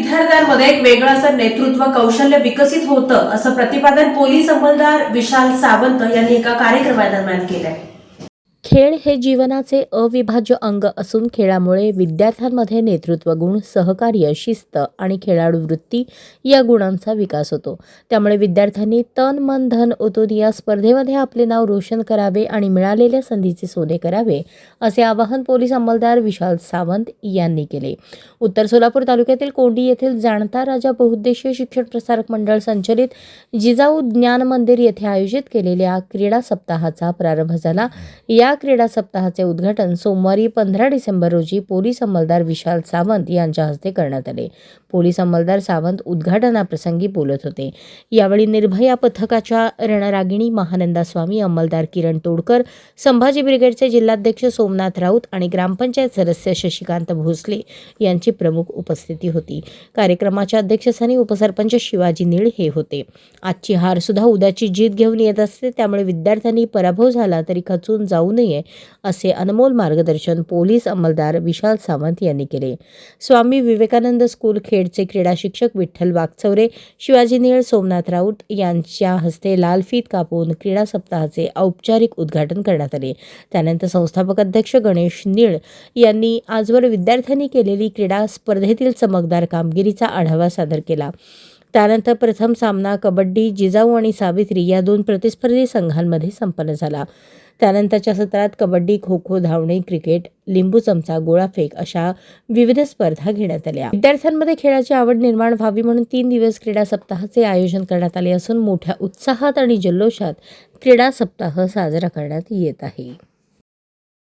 विद्यार्थ्यांमध्ये एक वेगळं असं नेतृत्व कौशल्य विकसित होतं, असं प्रतिपादन पोलीस अंमलदार विशाल सावंत यांनी एका कार्यक्रमादरम्यान केलंय. खेळ हे जीवनाचे अविभाज्य अंग असून खेळामुळे विद्यार्थ्यांमध्ये नेतृत्व गुण, सहकार्य, शिस्त आणि खेळाडू वृत्ती या गुणांचा विकास होतो. त्यामुळे विद्यार्थ्यांनी तन मन धन ओतून या स्पर्धेमध्ये आपले नाव रोशन करावे आणि मिळालेल्या संधीचे सोने करावे, असे आवाहन पोलीस अंमलदार विशाल सावंत यांनी केले. उत्तर सोलापूर तालुक्यातील कोंडी येथील जाणता राजा बहुउद्देशीय शिक्षण प्रसारक मंडळ संचलित जिजाऊ ज्ञान मंदिर येथे आयोजित केलेल्या क्रीडा सप्ताहाचा प्रारंभ झाला. या क्रीडा सप्ताहाचे उद्घाटन सोमवारी 15 डिसेंबर रोजी पोलीस अंमलदार विशाल सावंत यांच्या हस्ते करण्यात आले. पोलीस अंमलदार सावंत उद्घाटनाप्रसंगी बोलत होते. यावेळी निर्भया पथकाच्या रणरागिणी महानंदा स्वामी, अंमलदार किरण तोडकर, संभाजी ब्रिगेडचे जिल्हाध्यक्ष सोमनाथ राऊत आणि ग्रामपंचायत सदस्य शशिकांत भोसले यांची प्रमुख उपस्थिती होती. कार्यक्रमाच्या अध्यक्षस्थानी उपसरपंच शिवाजी निळ हे होते. आजची हार सुद्धा उद्याची जीत घेऊन येत असते, त्यामुळे विद्यार्थ्यांनी पराभव झाला तरी खचून जाऊ नये असे अनमोल मार्गदर्शन पोलीस अंमलदार विशाल सावंत यांनी केले. स्वामी विवेकानंद स्कूल खेडचे क्रीडा शिक्षक विठ्ठल वागचौरे, शिवाजी निळ, सोमनाथ राऊत यांच्या हस्ते लाल फीत कापून क्रीडा सप्ताहाचे औपचारिक उद्घाटन करण्यात आले. त्यानंतर संस्थापक अध्यक्ष गणेश निळ यांनी आजवर विद्यार्थ्यांनी केलेली क्रीडा स्पर्धेतील चमकदार कामगिरीचा आढावा सादर केला. त्यानंतर प्रथम सामना कबड्डी जिजाऊ आणि सावित्री या 2 प्रतिस्पर्धी संघांमध्ये संपन्न झाला. त्यानंतरच्या सत्रात कबड्डी, खो खो, धावणे, क्रिकेट, लिंबू चमचा, गोळाफेक अशा विविध स्पर्धा घेण्यात आल्या. विद्यार्थ्यांमध्ये खेळाची आवड निर्माण व्हावी म्हणून 3 दिवस क्रीडा सप्ताहाचे आयोजन करण्यात आले असून मोठ्या उत्साहात आणि जल्लोषात क्रीडा सप्ताह साजरा करण्यात येत आहे.